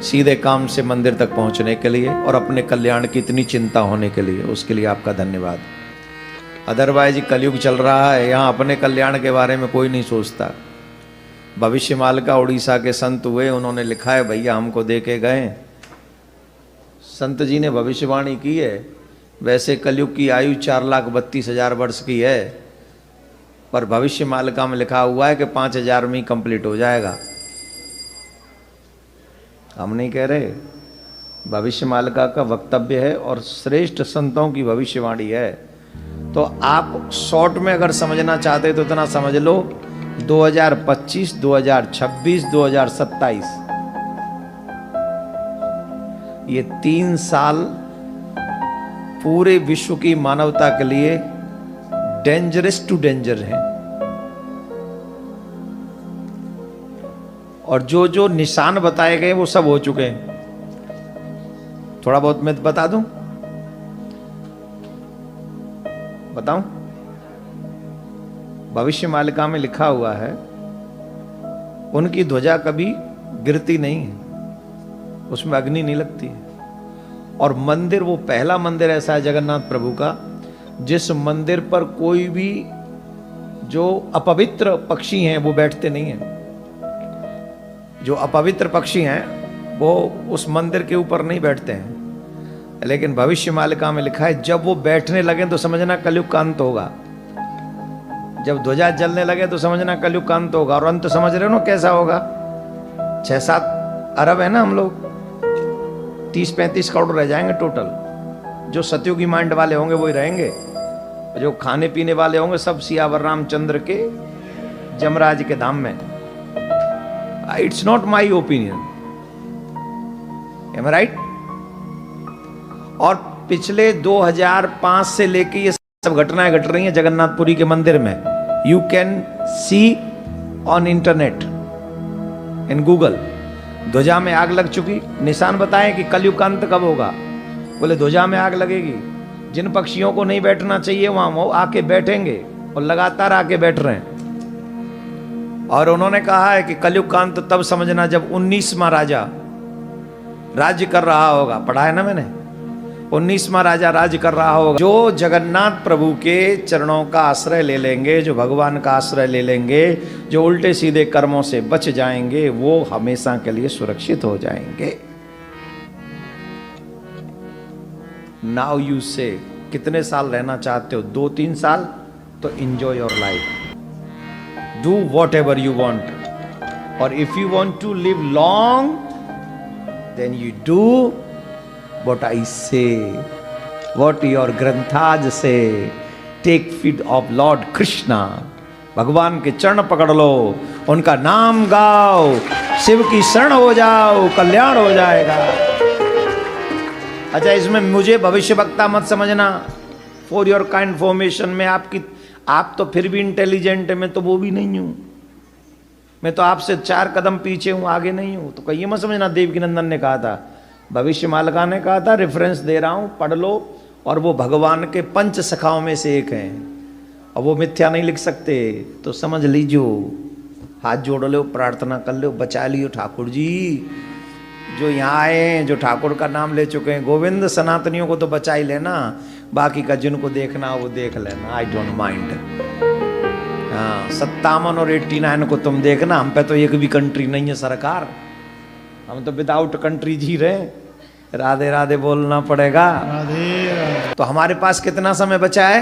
सीधे काम से मंदिर तक पहुंचने के लिए और अपने कल्याण की इतनी चिंता होने के लिए, उसके लिए आपका धन्यवाद। अदरवाइज कलयुग चल रहा है, यहाँ अपने कल्याण के बारे में कोई नहीं सोचता। भविष्यमाल का उड़ीसा के संत हुए, उन्होंने लिखा है, भैया हमको दे के गए, संत जी ने भविष्यवाणी की है। वैसे कलयुग की आयु 4,32,000 वर्ष की है, पर भविष्य मालिका में लिखा हुआ है कि 5,000 में ही कंप्लीट हो जाएगा। हम नहीं कह रहे, भविष्य मालिका का वक्तव्य है और श्रेष्ठ संतों की भविष्यवाणी है। तो आप शॉर्ट में अगर समझना चाहते तो इतना समझ लो, 2025, 2026, 2027 ये 3 साल पूरे विश्व की मानवता के लिए डेंजरस टू डेंजर है। और जो जो निशान बताए गए वो सब हो चुके हैं। थोड़ा बहुत मैं बता दूं, बताऊं? भविष्य मालिका में लिखा हुआ है, उनकी ध्वजा कभी गिरती नहीं है, उसमें अग्नि नहीं लगती है। और मंदिर, वो पहला मंदिर ऐसा है जगन्नाथ प्रभु का, जिस मंदिर पर कोई भी जो अपवित्र पक्षी हैं वो बैठते नहीं हैं। जो अपवित्र पक्षी हैं वो उस मंदिर के ऊपर नहीं बैठते हैं। लेकिन भविष्य मालिका में लिखा है, जब वो बैठने लगे तो समझना कलयुग का अंत होगा। जब ध्वजा जलने लगे तो समझना कलयुग का अंत होगा। और अंत समझ रहे हो ना कैसा होगा? 6-7 अरब है ना हम लोग, 30-35 करोड़ रह जाएंगे टोटल। जो सतयुगी माइंड वाले होंगे वही रहेंगे, जो खाने पीने वाले होंगे सब सियावर रामचंद्र के जमराज के धाम में। It's not my opinion, am I right? और पिछले 2005 से लेके ये सब घटनाएं घट रही हैं जगन्नाथपुरी के मंदिर में। You can see on internet, in Google. ध्वजा में आग लग चुकी, निशान बताएं कि कलयुग का अंत कब होगा। बोले ध्वजा में आग लगेगी, जिन पक्षियों को नहीं बैठना चाहिए वहां वो आके बैठेंगे और लगातार आके बैठ रहे हैं। और उन्होंने कहा है कि कलयुग का अंत तब समझना जब 19वां राजा राज्य कर रहा होगा। पढ़ा है ना मैंने, 19वां राजा राज्य कर रहा होगा। जो जगन्नाथ प्रभु के चरणों का आश्रय ले लेंगे, जो भगवान का आश्रय ले लेंगे, जो उल्टे सीधे कर्मों से बच जाएंगे, वो हमेशा के लिए सुरक्षित हो जाएंगे। नाउ यू से, कितने साल रहना चाहते हो? 2-3 साल? तो enjoy your life, do whatever you want. और if you want to live long, then you do what I say, what your ग्रंथाज से। Take feet of lord Krishna, भगवान के चरण पकड़ लो, उनका नाम गाओ, शिव की शरण हो जाओ, कल्याण हो जाएगा। अच्छा, इसमें मुझे भविष्य वक्ता मत समझना। फॉर योर काइंड इन्फॉर्मेशन में आप तो फिर भी इंटेलिजेंट है, मैं तो वो भी नहीं हूं। मैं तो आपसे 4 कदम पीछे हूं, आगे नहीं हूं। तो कहिए मत समझना। देवकीनंदन ने कहा था, भविष्य मालिका ने कहा था, रेफरेंस दे रहा हूं, पढ़ लो। और वो भगवान के 5 सखाओं में से एक हैं, और वो मिथ्या नहीं लिख सकते। तो समझ लीजिए, हाथ जोड़ लो, प्रार्थना कर लो, बचा लियो ठाकुर जी। जो यहाँ आए हैं, जो ठाकुर का नाम ले चुके हैं, गोविंद सनातनियों को तो बचा ही लेना, बाकी का जिनको देखना वो देख लेना। I don't mind. हाँ, 57 और 89 को तुम देखना, हम पे तो एक भी कंट्री नहीं है सरकार, हम तो विदाउट कंट्री जी रहे। राधे राधे बोलना पड़ेगा। राधे। तो हमारे पास कितना समय बचा है?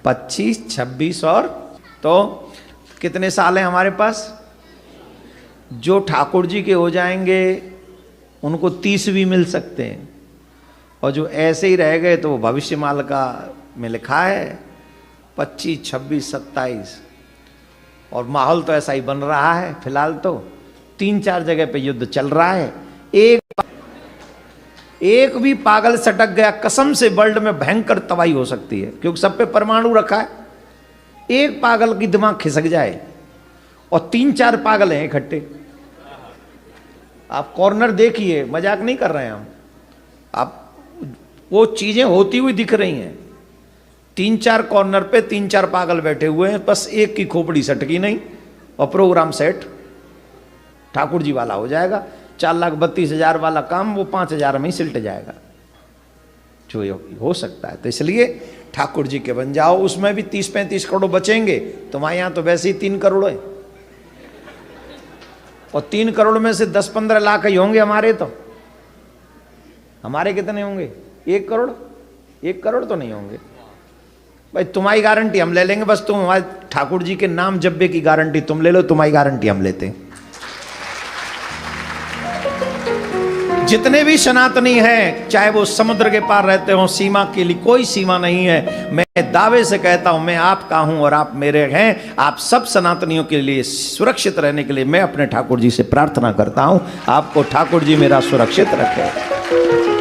25, 26 और तो कितने साल हैं हमारे पास? जो ठाकुर जी के हो जाएंगे उनको 30 भी मिल सकते हैं, और जो ऐसे ही रह गए तो वो भविष्य मालिका में लिखा है 25, 26, 27। और माहौल तो ऐसा ही बन रहा है फिलहाल। तो 3-4 जगह पे युद्ध चल रहा है। एक भी पागल सटक गया, कसम से वर्ल्ड में भयंकर तबाही हो सकती है, क्योंकि सब पे परमाणु रखा है। एक पागल की दिमाग खिसक जाए और 3-4 पागल हैं इकट्ठे। आप कॉर्नर देखिए, मजाक नहीं कर रहे हैं हम। आप वो चीजें होती हुई दिख रही हैं। 3-4 कॉर्नर पे 3-4 पागल बैठे हुए हैं, बस एक की खोपड़ी सटकी नहीं और प्रोग्राम सेट ठाकुर जी वाला हो जाएगा। 4,32,000 वाला काम वो 5,000 में ही सिलट जाएगा, जो हो सकता है। तो इसलिए ठाकुर जी के बन जाओ, उसमें भी 30-35 करोड़ बचेंगे। तुम्हारे यहाँ तो वैसे ही 3 करोड़ है, और 3 करोड़ में से 10-15 लाख ही होंगे हमारे। तो हमारे कितने होंगे? 1 करोड़। 1 करोड़ तो नहीं होंगे भाई। तुम्हारी गारंटी हम ले लेंगे, बस तुम हमारे ठाकुर जी के नाम जब्बे की गारंटी तुम ले लो, तुम्हारी गारंटी हम लेते हैं। जितने भी सनातनी हैं, चाहे वो समुद्र के पार रहते हो, सीमा के लिए कोई सीमा नहीं है। मैं दावे से कहता हूं, मैं आपका हूं और आप मेरे हैं। आप सब सनातनियों के लिए सुरक्षित रहने के लिए मैं अपने ठाकुर जी से प्रार्थना करता हूं, आपको ठाकुर जी मेरा सुरक्षित रखे।